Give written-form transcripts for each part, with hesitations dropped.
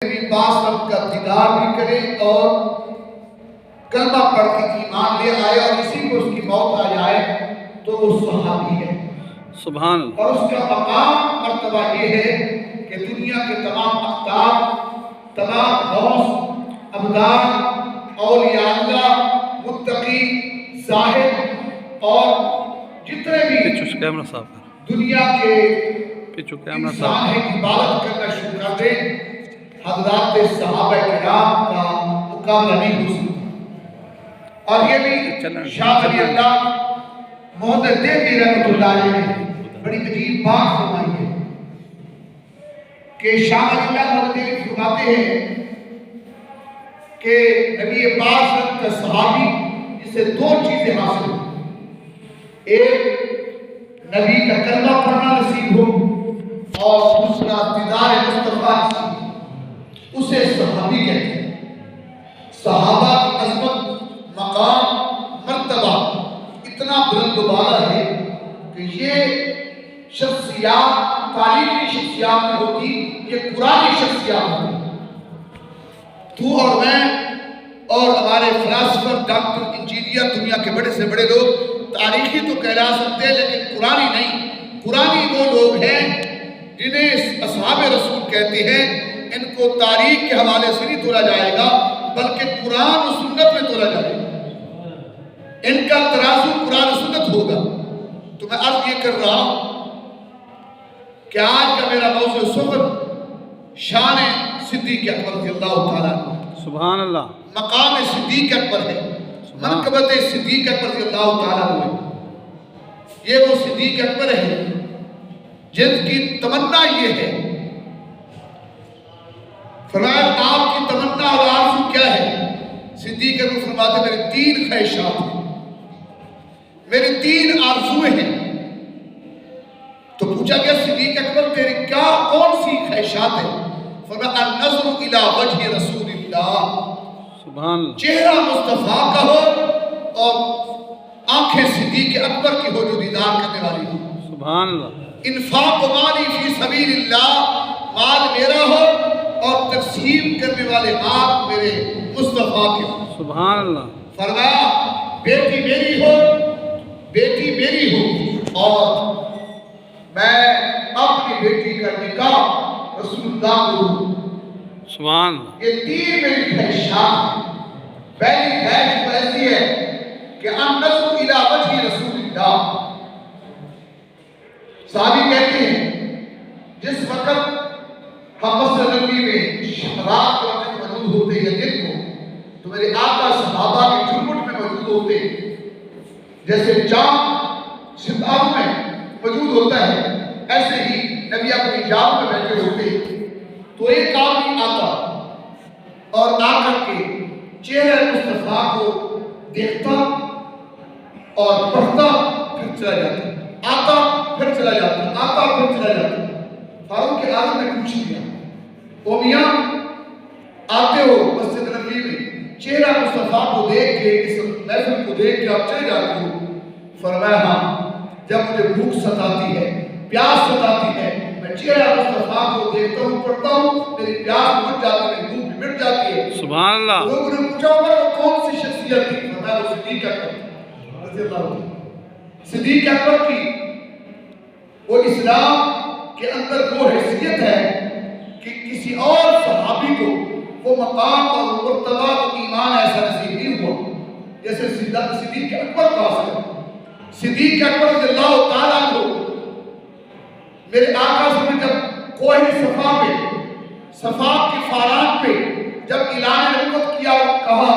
نبی پاک رب کا دیدار بھی کرے اور کلمہ پڑھ کے ایمان لے آئے اور اسی کو اس کی موت آ جائے تو وہ صحابی ہے۔ سبحان اللہ۔ اور اس کا مقام مرتبہ یہ ہے کہ دنیا کے تمام اقطاب، تمام غوث، ابدال، اولیاء اللہ، متقی، زاہد اور جتنے بھی دنیا کے انسان ہیں عبادت کرنا شروع کر دیں، حضرات صحابہ کرام کا مقابلہ نہیں ہو سکتا۔ اور یہ بھی شاہ ولی اللہ محمد دہلوی رحمۃ اللہ علیہ نے بڑی عجیب بات فرمائی ہے کہ شاہ ولی اللہ محمد دہلوی فرماتے ہیں کہ نبی پاک کا صحابی جسے دو چیزیں حاصل ہیں، ایک نبی کا کلمہ پڑھنا نصیب ہو اور دوسرا دیدار مصطفیٰ نصیب ہو، اسے صحابی کہتے ہیں۔ صحابہ کی عظمت، مقام، مرتبہ اتنا بلند و بالا ہے کہ یہ شخصیات تاریخی شخصیات میں ہوتی، یہ قرآنی شخصیات ہوتی۔ تو اور میں اور ہمارے فلاسفر، ڈاکٹر، انجینئر، دنیا کے بڑے سے بڑے لوگ تاریخی تو کہلا سکتے ہیں لیکن قرآنی نہیں۔ قرآنی وہ لوگ ہیں جنہیں اصحاب رسول کہتے ہیں، ان کو تاریخ کے حوالے سے نہیں تولا جائے گا بلکہ قرآن و سنت میں تولا جائے گا۔ ان کا ترازو قرآن و سنت ہوگا۔ تو میں عرض یہ کر رہا ہوں کہ آج کا میرا موضوع سخن شان صدیق اکبر رضی اللہ تعالیٰ عنہ، سبحان اللہ، مقام صدیق اکبر ہے، منقبت صدیق اکبر رضی اللہ تعالیٰ عنہ۔ یہ وہ صدیق اکبر ہے جن کی تمنا یہ ہے، فرمایا آپ کی تمنا اور آرزو کیا ہے؟ صدیق اکبر فرماتے میرے تین خواہشات ہیں، میرے تین آرزویں ہیں۔ تو پوچھا گیا صدیق اکبر تیری کیا کون سی خواہشات ہیں؟ فرمایا النظر الی وجہ رسول اللہ، سبحان اللہ، چہرہ مصطفیٰ کا ہو اور آنکھیں صدیق اکبر کی ہو جو دیدار کرنے والی ہو۔ سبحان اللہ، انفاق مالی فی سبیل اللہ، مال میرا ہو اور تقسیم کرنے والے ہاتھ میرے مصطفیٰ کے ہو۔ سبحان اللہ، فرمایا بیٹی میری ہو، بیٹی میری ہو اور میں اپنی بیٹی کا نکاح رسول اللہ کو۔ سبحان اللہ، یہ تین میری خواہشات ہیں۔ پہلی خواہش تو ایسی ہے کہ النظر الی وجہ رسول اللہ۔ صحابی کہتے ہیں جس وقت ہم مسجد نبوی میں رات کو وقت موجود ہوتے یا دن کو تو میرے آقا صحابہ کے جھرمٹ میں موجود ہوتے، جیسے چاند ستاروں میں موجود ہوتا ہے ایسے ہی نبی اپنی جام میں بیٹھے ہوتے۔ تو ایک آدمی آتا اور آ کر کے چہرہ مصطفیٰ کو دیکھتا اور پڑھتا پھر چلا جاتا، آتا پھر چلا جاتا، آتا پھر چلا جاتا۔ فاروق اعظم نے پوچھ لیا او میاں آتے ہو مسجد نبوی میں چہرہ مصطفیٰ کو دیکھ کے، اس محفل کو دیکھ کے آپ چلے جاتے ہو؟ فرمایا ہاں، جب مجھے بھوک ستاتی ہے، پیاس ستاتی ہے، میں چہرہ مصطفیٰ کو دیکھتا ہوں، پڑھتا ہوں، میری پیاس مٹ جاتی ہے، میری بھوک مٹ جاتی ہے۔ سبحان اللہ، لوگوں نے پوچھا عمر وہ کون سی شخصیت تھی؟ فرمایا وہ صدیق اکبر رضی اللہ عنہ۔ صدیق اکبر کی وہ اسلام کے اندر وہ حیثیت ہے کہ کسی اور صحابی کو وہ مقام اور مرتبہ و ایمان ایسا نصیب نہیں ہوا جیسے صدیق اکبر کا حاصل ہے۔ صدیق اکبر رضی اللہ تعالیٰ عنہ میرے آقا سے جب کوہ صفا پہ، صفا کی فاران پہ جب اعلان نبوت کیا اور کہا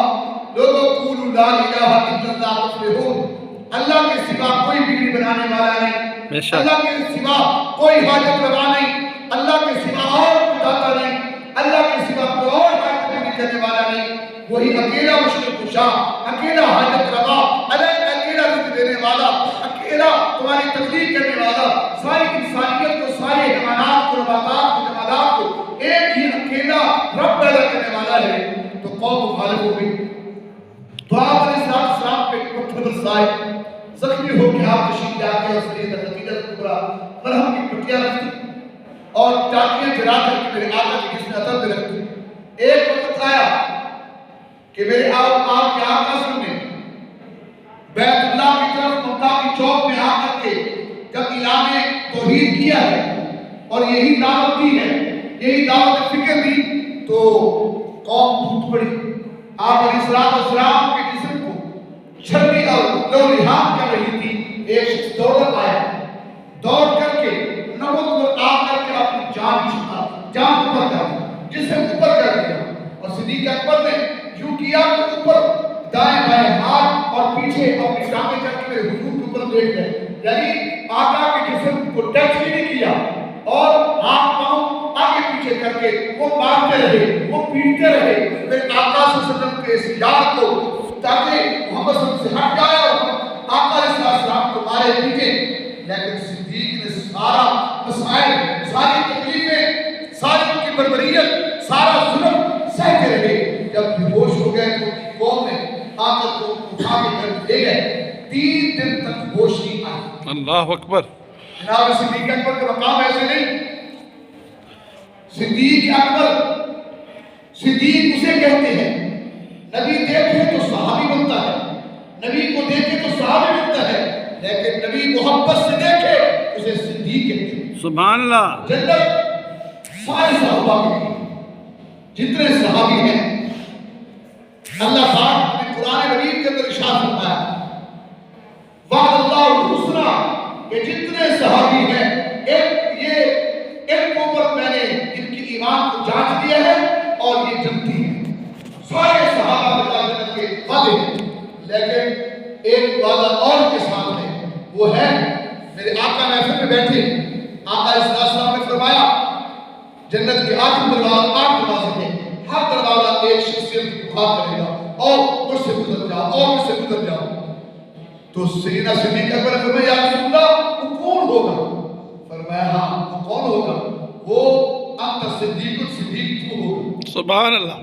لوگوں قولوا لا الہ الا اللہ تفلحون، اللہ کے سوا کوئی بگڑی بنانے والا نہیں، اللہ کے سوا کوئی حاجت روا نہیں، اللہ کے سوا اور داتا نہیں، اللہ کے سوا کوئی اور حاجت پوری کرنے والا نہیں، وہی اکیلا مشکل کشا، اکیلا حاجت روا، اکیلا رزق دینے والا، اکیلا تمہاری تخلیق کرنے والا، ساری انسانیت کو، سارے حیوانات کو، نباتات کو، جمادات کو ایک ہی اکیلا رب پیدا کرنے والا ہے۔ تو قوم مخالف ہو گئی۔ تو آپ علیہ السلام پہ پتھر برسائے، زخمی ہو کے آپ تشریف لے آتے اور سید نتیجہ کبرا مرہم کی پٹیاں رکھتی اور ٹاکیاں جلا کر کے میرے آقا کے جسم عطر میں رکھتی۔ کہ میرے آپ کے آقا نے بیت اللہ کی طرف مکہ کی چوک میں آ کر کے جب اعلان توحید کیا ہے اور یہی دعوت دی ہے، یہی دعوت فکر دی، تو قوم ٹوٹ پڑی. آپ علیہ السلام کے جسم کو چھلنی اور لو لحاظ کر رہی تھی. ایک شخص دوڑ آیا، دوڑ کر کے نمک پر آ کر کے اپنی جان اوپر کر دی، جسم اوپر کر دیا. اور صدیق اکبر نے یوں کیا کہ اوپر دائیں بائیں ہاتھ اور پیچھے اپنی ٹانگیں کر کے میرے حضور کے اوپر لیٹ گئے. یعنی آقا کے جسم کو ٹچ بھی نہیں کیا اور ہاتھ پاؤں آگے پیچھے کر کے وہ مارتے رہے، وہ پیٹتے رہے میرے آقا صلی اللہ علیہ وسلم کے اس یاد کو، تاکہ محمد صلی اللہ علیہ وسلم سے ہٹ جائے اور آقا علیہ السلام کو مارے پیٹے. لیکن صدیق نے سارا مسائل، ساری تکلیفیں، ساری ان کی بربریت، سارا ظلم سہتے رہے. جب بے ہوش ہو گئے تو قوم نے آ کر کو اٹھا کے گھر لے گئے. 3 دن تک ہوش نہیں آئی. اللہ اکبر. جناب صدیق اکبر کا مقام ایسے نہیں. صدیق اکبر، صدیق اسے کہتے ہیں نبی دیکھے تو صحابی بنتا ہے، نبی کو دیکھے تو صحابی بنتا ہے، لیکن نبی محبت سے دیکھے اسے صدیق کہتے ہیں. سبحان اللہ. جنت سارے صحابہ کے جتنے صحابی ہیں اللہ پاک نے قرآن مجید کے اندر ارشاد فرمایا وعد اللہ الحسنى کہ جتنے صحابی ہیں ان کو پر میں نے ان کی ایمان کو جانچ دیا ہے اور یہ جنتی ہیں. سارے صحابہ اللہ جنت کے وعدے ہیں، لیکن ایک وعدہ اور کے ساتھ ہے، وہ ہے میرے آقا محفل میں بیٹھے آقا علیہ السلام نے فرمایا جنت کے 8 دروازے ہیں، ہر دروازہ ایک شخصیت کی بخار کرے گا اور مجھ سے گزر جاؤ اور مجھ سے گزر جاؤ. تو سیدنا صدیق اکبر نے فرمایا یا رسول اللہ وہ کون ہوگا؟ فرمایا ہاں وہ کون ہوگا؟ وہ انت صدیق الصدیق تو ہوگا. سبحان اللہ.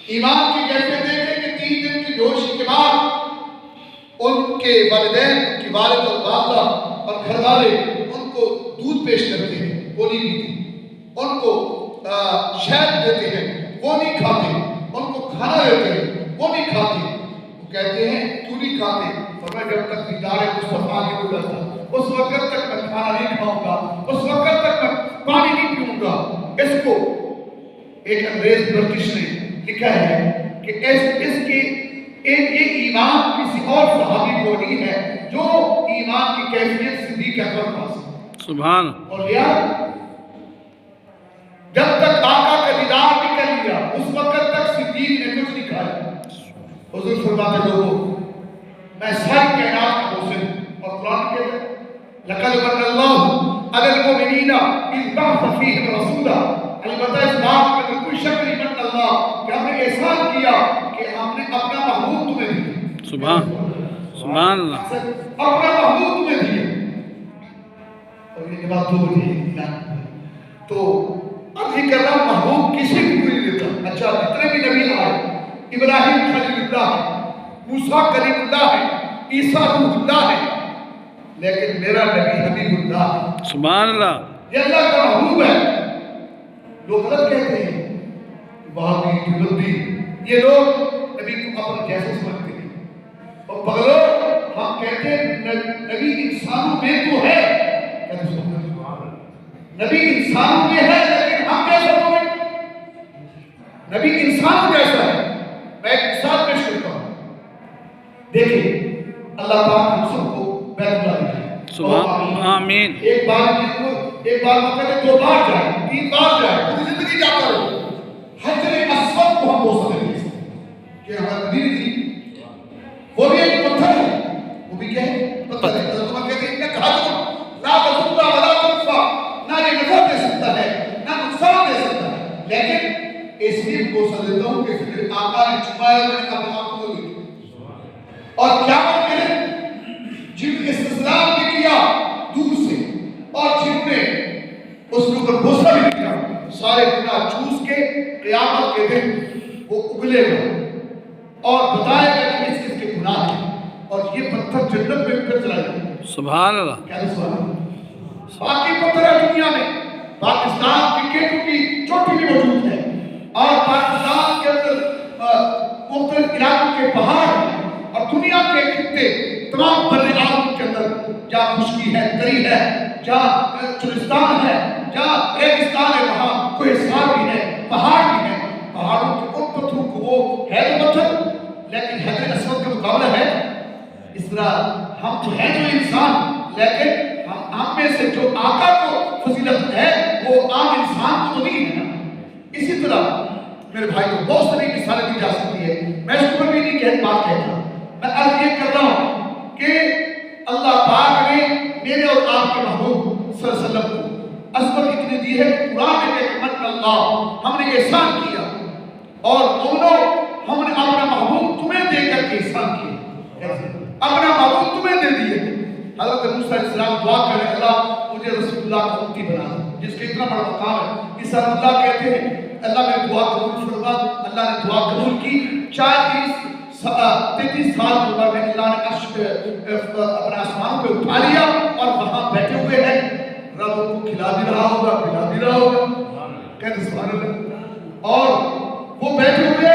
ایمان کی کیفیت دیکھیں کہ 3 دن کی بےہوشی کے بعد ان کے والدین، ان کی والد اور والدہ اور گھر والے ان کو دودھ پیش کرتے ہیں، وہ نہیں پیتے. ان کو شہد دیتے ہیں، وہ نہیں کھاتے. ان کو کھانا دیتے ہیں، وہ نہیں کھاتے. وہ کہتے ہیں کیوں نہیں کھاتے؟ فرمایا جب تک دیدار مصطفیٰ کی نہیں ہوتا اس وقت تک میں کھانا نہیں کھاؤں گا، اس وقت تک میں پانی نہیں پیوں گا. اس کو ایک انگریز برٹش نے لکھا ہے کہ اس کی یہ ایمان کسی اور صحابی کو نہیں ہے جو ایمان کی کیفیت صدیق اکبر پاس ہے. سبحان. اور یار جب تک آقا کا دیدار نہیں کر لیا اس وقت تک صدیق نے کچھ نہیں کھایا. حضور فرماتے لوگوں میں ساری کائنات کا محسن اور قرآن کہتا ہے لقد من اللہ علی المؤمنین اذ بعث فیہم رسولا. البتہ اس بات میں کوئی شک نہیں من اللہ کہ ہم نے احسان کیا کہ ہم نے اپنا محبوب تمہیں دیا. سبحان اللہ. اپنا محبوب تمہیں دیا. اور یہ بات 2 بجے تو اب یہ کہہ رہا محبوب کسی کو نہیں دیتا. اچھا جتنے بھی نبی آئے ابراہیم خلیل اللہ ہے، موسیٰ کلیم اللہ ہے، عیسیٰ روح اللہ ہے، لیکن میرا نبی حبیب اللہ ہے. سبحان اللہ. یہ اللہ کا محبوب ہے. لوگ غلط کہتے ہیں وہابی دیوبندی، یہ لوگ نبی کو اپنے جیسے سمجھتے ہیں. اور پگلو ہم کہتے ہیں نبی انسانوں میں تو ہے، نبی انسانوں میں ہے لیکن ہم کیسا ہوئے؟ نبی انسان جیسا ہے. میں ایک مثال پیش کرتا ہوں. دیکھیں اللہ پاک ہم سب کو بیت اللہ دکھائے. سبحان آمین. ایک بار موقع دے 2 بار جائے 3 بار جائے پوری زندگی جاتا رہے. حجر اسود کو ہم بوسہ دیتے ہیں کہ ہمارا نبی تھی، وہ بھی ایک پتھر ہے، وہ بھی کیا ہے؟ پتھر ہے. حضرت کہتے ہیں کہ حجر لا تزورا ولا تنفع، نہ یہ نفع دے سکتا ہے نہ نقصان دے سکتا ہے، لیکن اس لیے بوسہ دیتا ہوں کہ پھر آقا نے چھپایا میں نے اپنے آپ کو دیکھا. اور قیامت کے دن جن استسلام نے کیا دور سے اور جن نے اس کے اوپر بوسہ بھی کیا، سارے گناہ چوس کے قیامت کے دن وہ اگلے گا اور بتائے گا کہ اس کے گناہ ہیں اور یہ پتھر جنت میں پھر چلا جائے. سبحان اللہ. کیا سبحان. باقی پتھر ہے دنیا میں، پاکستان کرکٹ کی چوٹی بھی موجود ہے اور پاکستان کے اندر مختلف کے پہاڑ اور دنیا کے خطے تمام بر اعظم کے اندر جہاں خشکی ہے، تری ہے، جہاں چرستان ہے، جہاں ریگستان ہے، وہاں کوئی سار بھی ہے، پہاڑ بھی ہے. پہاڑوں کے ان پتھروں کو وہ ہے تو پتھر لیکن حجر اسود کا مقابلہ ہے. اس طرح ہم تو ہیں جو انسان، لیکن ہم میں سے جو آقا کو فضیلت ہے وہ عام انسان کو تو نہیں ہے نا. اسی طرح میرے بھائی کو بہت ساری مثالیں دی جا سکتی ہے. میں اس پر بھی نہیں بات کہتا، میں عرض یہ کر رہا ہوں کہ اللہ پاک نے میرے اور آپ کے محبوب صلی اللہ علیہ وسلم کو عظمت اتنی دی ہے کہ قرآن میں کہ من اللہ، ہم نے احسان کیا اور دونوں ہم نے اپنا محبوب تمہیں دے کر کے احسان کیا. اپنا محبوب تمہیں دے دیے. حضرت موسیٰ علیہ السلام دعا کرے اللہ مجھے رسول اللہ کا امتی بنا دے، جس کا اتنا بڑا مقام ہے. عیسیٰ اللہ کہتے ہیں اللہ نے دعا قبول فرما. اللہ نے دعا قبول کی. 33 سال کے بعد میں اللہ نے عرش اپنا آسمان پہ اٹھا لیا اور وہاں بیٹھے ہوئے ہیں. رب ان کو کھلا بھی رہا ہوگا، پلا بھی رہا ہوگا. کہتے سبحان اللہ. اور وہ بیٹھے ہوئے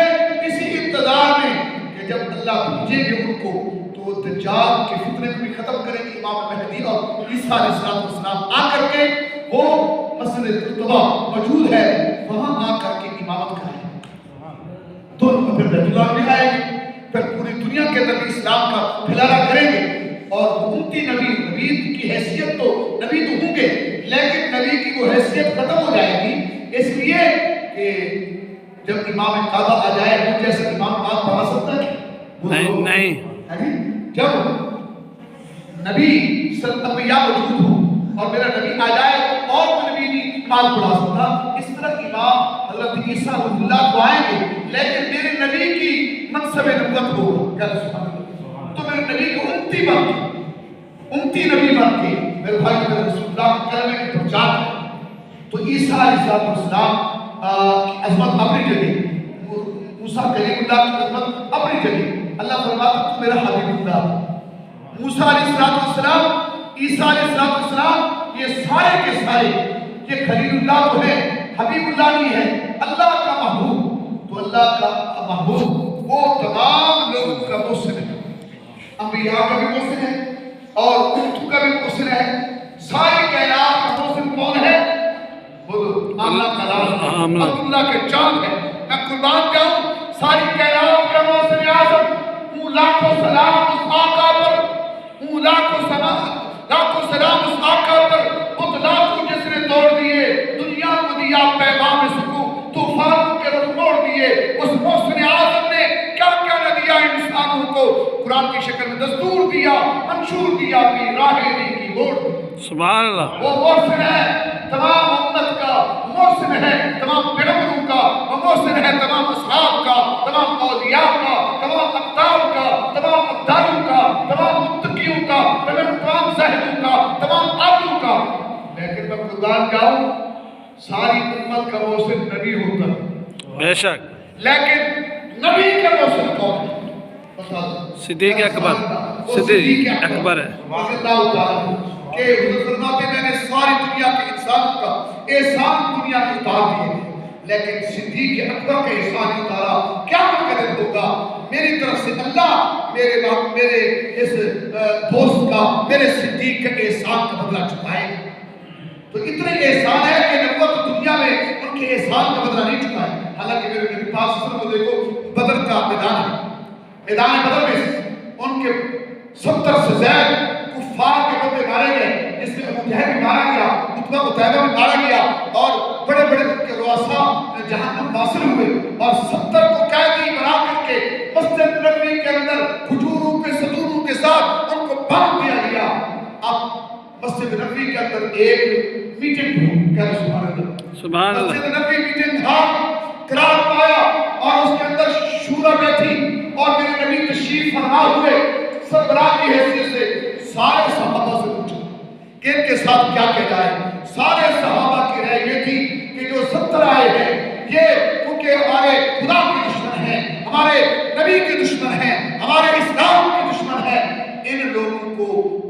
اسی انتظار میں کہ جب اللہ بھیجیں گے ان کو تو دجال کے فتنے کو بھی ختم کریں گے امام مہدی اور عیسیٰ علیہ السلام آ کر کے وہ مسجد قرطبہ موجود ہے وہاں آ کر کے امامت کریں. تو پھر بیت اللہ بھی آئے گے، پھر پوری دنیا کے اندر اسلام کا پھیلانا کریں گے. اور امتی نبی کی حیثیت تو نبی تو ہوں گے لیکن نبی کی وہ حیثیت ختم ہو جائے گی. اس لیے کہ جب امام کعبہ آ جائے وہ جیسے امام نماز پڑھا سکتا ہے نہیں. جب نبی انبیاء موجود ہوں اور میرا نبی آ جائے تو اور کوئی نبی نہیں نماز پڑھا سکتا. اس طرح امام حضرت عیسیٰ اللہ کو آئیں گے لیکن میرے نبی کی منصب نبوت ہوگا. تو میرے نبی کو امتی نبی بن کے میرے بھائی رسول اللہ کے کلمے کے پرچار تو عیسیٰ علیہ السلام کی عظمت اپنی جگہ، موسیٰ کلیم اللہ کی عظمت اپنی جگہ. اللہ فرماتا تو میرا حبیب اللہ. موسیٰ علیہ السلام، عیسیٰ علیہ السلام یہ سارے کے سارے یہ خلیل اللہ تو ہے، حبیب اللہ نہیں ہے، اللہ کا محبوب. تو اللہ کا محبوب وہ تمام لوگوں کا محسن ہے. انبیاء کا بھی محسن ہے اور اٹھو کا بھی محسن ہے. ساری کائنات کا محسن کون ہے؟ اللہ کا نام اللہ کے چاند ہے. میں قربان جاؤں ساری کائنات کا محسن اعظم ہوں. لاکھوں سلام اس آقا پر، ہوں لاکھوں سلام اس آقا پر. بتوں کو جس نے توڑ دیے، دنیا کو دیا پیغام سکون، طوفانوں کے رخ موڑ دیے. اس محسن اعظم نے کیا کیا نہ دیا انسانوں کو. قرآن کی شکل میں دستور دیا، منشور دیا کہ راہیں دی کی موڑ. سبحان اللہ. وہ محسن ہے تمام امت کا، محسن ہے تمام پیغمبروں کا، وہ محسن ہے تمام اصحاب کا، تمام اولیاء کا، تمام اقدار کا، تمام اقداروں کا، تمام متقیوں کا، تمام زاہدوں کا، تمام عابدوں کا. لیکن میں قربان جاؤں ساری امت کا محسن نبی ہوتا ہے بے شک، لیکن نبی کا محسن کون ہے؟ صدیق اکبر. صدیق اکبر ہے. اللہ تعالیٰ کہ حضور فرماتے میں نے ساری دنیا کے انسانوں کا احسان دنیا میں اتار دیے لیکن صدیق اکبر کا احسان اتارا. کیا مقدر ہوگا میری طرف سے اللہ میرے اس دوست کا، میرے صدیق کا احسان کا بدلہ چکائے. تو اتنے احسان ہے کہ نبوت دنیا میں ان کے احسان کا بدلہ نہیں چکا ہے. حالانکہ میرے نبی پاک صلی اللہ علیہ وسلم کو دیکھو بدر کا میدان ہے. میدان بدر میں ان کے 70 سے زیادہ کفار کے بندے مارے گئے جس میں ابو جہل بھی مارا گیا، عتبہ قتیبہ بھی مارا گیا اور بڑے بڑے ان کے رؤساء جہنم واصل ہوئے. اور 70 کو قیدی بنا کر کے مسجد نبوی کے اندر کھجوروں کے ستونوں کے ساتھ ان کو باندھ دیا گیا. اب مسجد نبوی کے اندر ایک میٹنگ ہوئی. کہہ سبحان اللہ. سبحان اللہ. مسجد نبوی میٹنگ تھا، قرار پایا اور اس کے اندر شورا بیٹھی اور میرے نبی تشریف فرما ہوئے. سربراہ کی حیثیت سے سارے صحابہ سے پوچھا کہ ان کے ساتھ کیا کہہ جائے. سارے صحابہ کی رائے یہ تھی کہ جو 70 آئے ہیں یہ کیونکہ ہمارے خدا کے دشمن ہیں، ہمارے نبی کے دشمن ہیں، ہمارے اسلام کے دشمن ہیں. ان لوگوں کو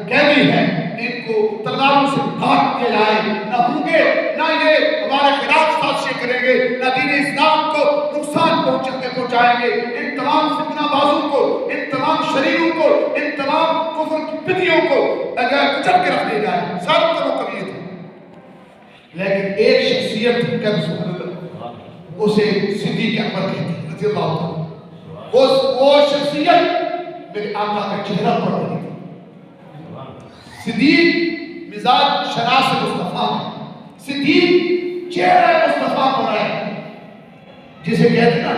قیدی ہیں، ان کو تلواروں سے کاٹ کے لائے نہ ہوں گے، نہ یہ ہمارے خلاف سازش حادثے کریں گے، نہ دین اسلام کو نقصان پہنچائیں گے۔ ان تمام فتنہ بازوں کو، ان تمام شریروں کو، ان تمام کفر کی بدیوں کو اگر کچل کے رکھ دے جائے، ساروں کا موقع یہ تھا۔ لیکن ایک شخصیت کا اسے صدیق اکبر کہتے ہیں رضی اللہ عنہ۔ وہ شخصیت میرے آقا کا چہرہ پڑھ رہی تھی۔ صدیق مزاج شناس مصطفیٰ ہے، صدیق چہرہ مصطفیٰ پڑھ رہا ہے، جسے کہتے ہیں نا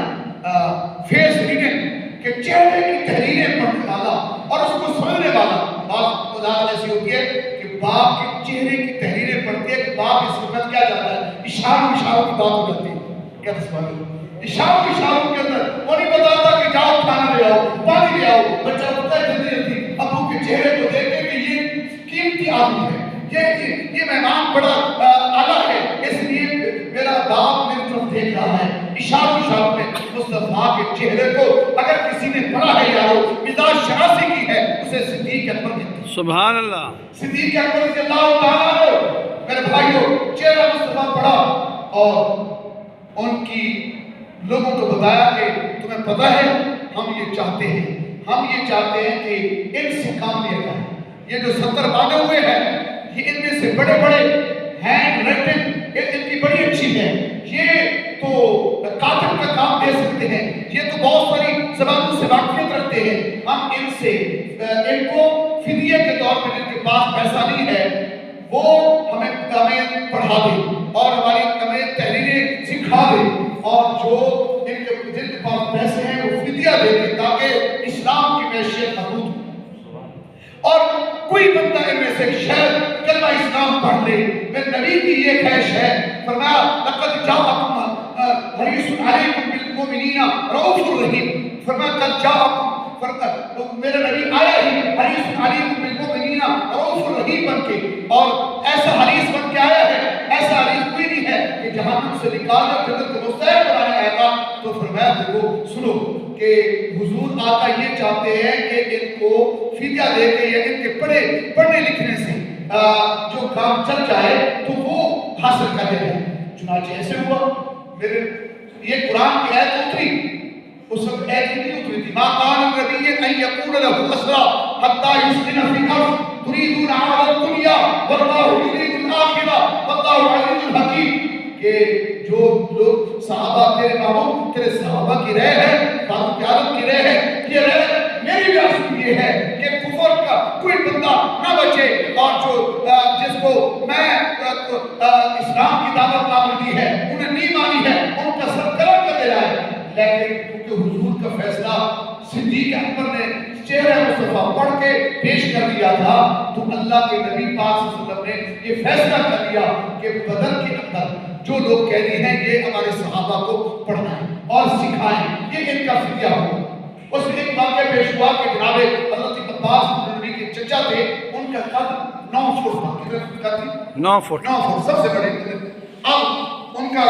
فیس ریڈنگ، کہ چہرے کی تحریریں پڑھنے والا اور اس کو سمجھنے والا۔ باپ ادارت ایسی ہوتی ہے کہ باپ کے چہرے کی تحریریں پڑھتی ہے کہ باپ اس وقت کیا چاہتا ہے، اشاروں کی بات ہو جاتی ہے۔ کیا تصویر اشاروں کے اندر وہ نہیں بتاتا کہ جاؤ کھانا لے آؤ، پانی لے آؤ، بچہ ہوتا ہے جلدی جلدی ابو کے چہرے کو دیکھ کے کہ یہ قیمتی آدمی ہے، یہ مہمان بڑا اعلیٰ ہے، اس لیے میرا باپ میری طرف دیکھ رہا ہے۔ اشاروں میں مصطفیٰ کے چہرے کو اگر کسی نے پڑھا ہے یارو، مزاج شناسی کی ہے، اسے صدیق اکبر کہتے ہیں۔ سبحان اللہ۔ صدیق اکبر رضی اللہ تعالیٰ عنہ، میرے بھائیو، چہرہ مصطفیٰ پڑھا اور ان کی لوگوں کو بتایا کہ تمہیں پتہ ہے ہم یہ چاہتے ہیں کہ ان سے کام لیا جائے۔ یہ جو 70 باندھے ہوئے ہیں، یہ ان میں سے بڑے ہینڈ رائٹنگ ان کی بڑی اچھی ہے، یہ تو کاتب کا کام دے سکتے ہیں، یہ تو بہت ساری زبانوں سے واقفیت رکھتے ہیں، ہم ان کو فدیہ کے طور پر جن کے پاس پیسہ نہیں ہے وہ ہمیں پڑھا دے اور ہمیں تحریریں سکھا دے، اور جو جن کے پاس پیسے ہیں وہ فدیہ دے دے تاکہ اسلام کی معیشت محفوظ ہو۔ اور کوئی بندہ ان میں سے شاید کلمہ اسلام پڑھ لے، میرے نبی کی یہ خواہش ہے، فرمایا لقد جاءکم حریص علیکم بالمؤمنین رؤوف رحیم، فرمایا قد جاءکم، میرا نبی آیا ہی حریص علیکم بالمؤمنین رؤوف رحیم بن کے، اور ایسا حریص بن کے آیا ہے، ایسا حریص کوئی نہیں ہے کہ جہنم سے نکال کر جنت کو مستحق بنانے آیا تھا۔ تو فرمایا دیکھو سنو کہ حضور آقا یہ چاہتے ہیں کہ ان کو فدیہ دے کے یا ان کے پڑھنے لکھنے سے جو کام چل جائے تو وہ حاصل کر لے۔ چنانچہ ایسے ہوا، میرے یہ قرآن کی آیت اتری، اس وقت ایت نہیں اتری تھی، ما کان النبی ان یکون لہ اسرا حتی یسکن فی الارض تریدون عرض الدنیا واللہ یرید الآخرہ واللہ عزیز الحکیم، کہ جو لوگ صحابہ تیرے بابو تیرے صحابہ کی رائے ہے، فاروق اعظم کی رائے ہے، یہ رائے میری بھی آسو یہ ہے کہ کفر کا کوئی بندہ نہ بچے، اور جو جس کو میں اسلام کی دعوت دی ہے انہیں نہیں مانی ہے ان کا سر قلم کر دے رہا ہے۔ لیکن کیونکہ حضور کا فیصلہ صدیق اکبر نے چہرہ مصطفیٰ پڑھ کے پیش کر دیا تھا، تو اللہ کے نبی پاک صلی اللہ علیہ وسلم نے یہ فیصلہ کر دیا کہ بدر کے اندر جو لوگ قیدی ہیں یہ ہمارے صحابہ کو پڑھائیں اور سکھائیں، یہ ان کا فدیہ ہو۔ اس میں ایک واقعہ پیش ہوا کہ جناب حضرت عباس نبی کے چچا تھے، ان کا قد 9 فٹ تھا۔ کتنے فٹ کا تھی؟ 9 فٹ سب سے بڑے۔ اب ان کا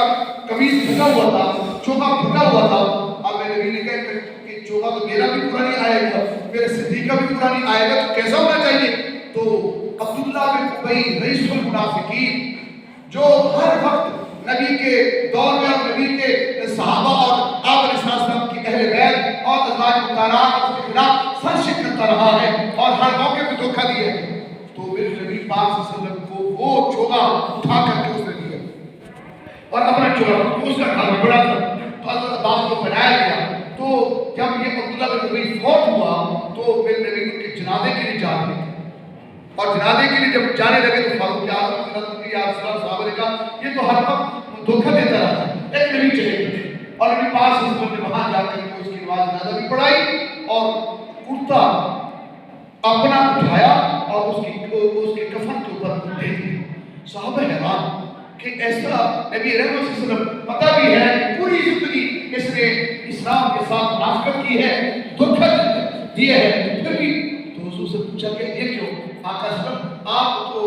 قمیض پھٹا ہوا تھا، چوکا پھٹا ہوا تھا۔ اب میرے نبی نے کہا کہ چوکا تو میرا بھی پورا نہیں آئے گا، میرے صدیق کا بھی پورا نہیں آئے گا، تو کیسا ہونا چاہیے؟ تو عبداللہ بن ابی رئیس المنافقین، جو ہر وقت نبی کے دور میں اور نبی کے صحابہ اور آپ علیہ السلام کی اہل بیت اور ازواج مطہرات اور اس کے خلاف سرشک کرتا رہا ہے اور ہر موقع پہ دھوکہ دیا ہے، تو میرے نبی پاک صلی اللہ علیہ وسلم کو وہ چوگا اٹھا کر کے اس نے دیا اور اپنا چوگا اس کا کھانا بڑا تھا، تو حضرت عباس کو پہنایا گیا۔ تو جب یہ عبداللہ بن ابی فوت ہوا تو میرے نبی ان کے جنازے کے لیے جا رہے تھے، اور جنازے کے لیے جب جانے لگے تو فاروق اعظم نے یا رسول اللہ صحابہ نے کہا یہ تو ہر وقت دھوکہ دیتا رہتا ہے، ایک نبی چلے گئے، اور نبی پاک صلی اللہ علیہ وسلم نے وہاں جا کر اس کی نماز جنازہ بھی پڑھائی اور کرتا اپنا اٹھایا اور اس کے کفن کے اوپر دے دیا۔ صحابہ حیران کہ ایسا نبی رحمت صلی اللہ علیہ وسلم پتہ بھی ہے کہ پوری زندگی اس نے اسلام کے ساتھ منافقت کی ہے، دھوکہ دیا ہے، پھر بھی تو حضور سے پوچھا کہ یہ کیوں؟ آقا صلی اللہ علیہ وسلم آپ تو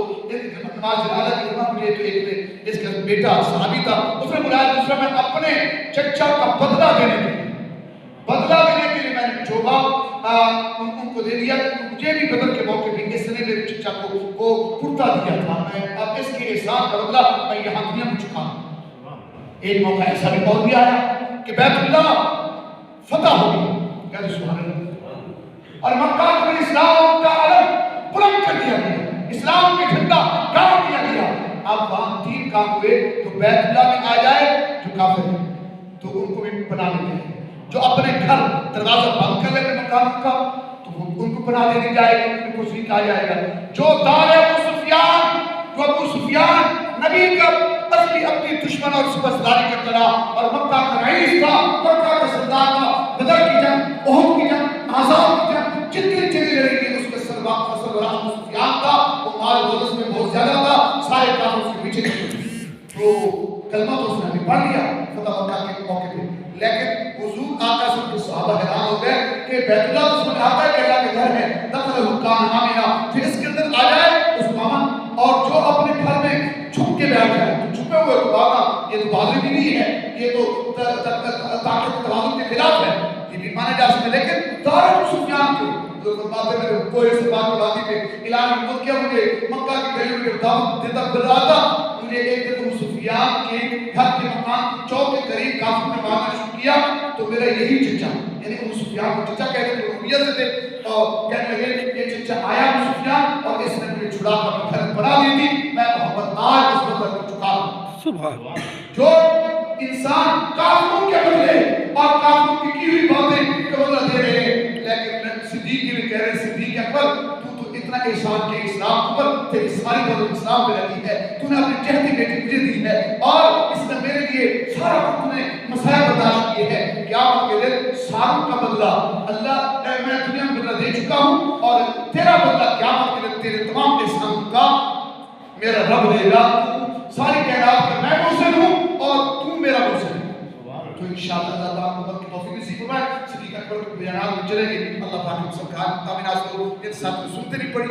نماز جنازہ کی نماز مجھے تو ایک اس کا بیٹا صحابی تھا، اس نے بلایا، دوسرا میں اپنے چچا کا بدلہ دینے کے لیے میں نے چوبا ان کو دے دیا، مجھے بھی بدر کے موقع پہ اس نے میرے چچا کو وہ کرتا دیا تھا، میں اب اس کے احسان کا بدلہ میں یہاں دنیا میں چکا ہوں۔ ایک موقع ایسا بھی اور بھی آیا کہ بیت اللہ فتح ہو گئی، کہتے سبحان اللہ، اور مکہ میں اسلام کا علم بلند کر دیا گیا، اسلام کے جھنڈا گاڑ دیا گیا۔ اب وہاں 3 کام ہوئے، تو بیت اللہ میں آ جائے جو کافر ہے تو ان کو بھی پناہ دیتے ہیں، جو اپنے گھر دروازہ بند کر لے مکان کا تو ان کو پناہ دے دی جائے گی، ان کو سیکھ آ جائے گا۔ جو دار ابو سفیان، جو ابو سفیان نبی کا اصلی اپنی دشمن اور سپاسداری کرتا رہا اور مکہ کا رئیس تھا، مکہ کا سردار تھا، بدر کی جنگ، احد کی جنگ، آزاد کی جنگ، جتنی چیزیں لڑی گئی اس کا سربراہ ابو سفیان تھا، وہ مال دولت میں بہت زیادہ تھا، سارے کام اس کے پیچھے تھے، تو کلمہ تو اس نے بھی پڑھ لیا فتح مکہ کے موقع پہ، لیکن حضور آقا صلی اللہ علیہ وسلم کے صحابہ حیران ہو گئے کہ بیت اللہ تو سمجھ آتا ہے کہ اللہ کے گھر ہے، دخل حکام آمینہ، پھر اس کے اندر آ جائے اس کو امن، اور جو اپنے گھر میں چھپ کے بیٹھ جائے تو چھپے ہوئے تو بابا یہ تو بازی بھی نہیں ہے، یہ تو طاقت توازن کے خلاف ہے، یہ بھی مانا جا سکتا ہے، لیکن دار ابو سفیان کو جو فرماتے ہیں میرے کوئی سے بات باتیں پہ اعلان خود کیا مجھے مکہ کی گلیوں میں دعوت دیتا پھر رہا تھا، مجھے ایک دن ابو سفیان کے گھر کے مکان کی چوک کے قریب کافر نے مارنا شروع کیا، تو میرا یہی چچا، یعنی ابو سفیان کو چچا کہتے ہیں رومیہ سے تھے، اور کہنے لگے یہ چچا آیا ابو سفیان اور اس نے مجھے چھڑا کر گھر بنا دی تھی، میں محمد آج اس وقت کر چکا ہوں۔ سبحان اللہ۔ جو انسان کافروں کے بدلے اور کافروں کی ہوئی باتیں کا بدلہ دے رہے ہیں، لیکن صدیق کے لیے کہہ رہے ہیں صدیق اکبر تو اتنا احسان کے اسلام پر تیری ساری دولت اسلام پہ لگی ہے، تو نے اپنی چہتی بیٹی مجھے دی ہے اور اس نے میرے لیے سارا کچھ نے مسائل برداشت کیے ہیں، قیامت کے دن ساروں کا بدلہ اللہ میں دنیا میں بدلہ دے چکا ہوں اور تیرا بدلہ قیامت کے دن تیرے تمام احسان کا میرا رب دے گا، ساری کائنات کا میں محسن ہوں اور تو میرا محسن ہے۔ تو انشاءاللہ اللہ تعالیٰ محمد کی توفیق نصیب فرمائے، صدیق اکبر کو بیانات میں چلے گی، اللہ پاک ہم سب کا آمین آسلو، یہ ساتھ میں سنتے نہیں پڑی۔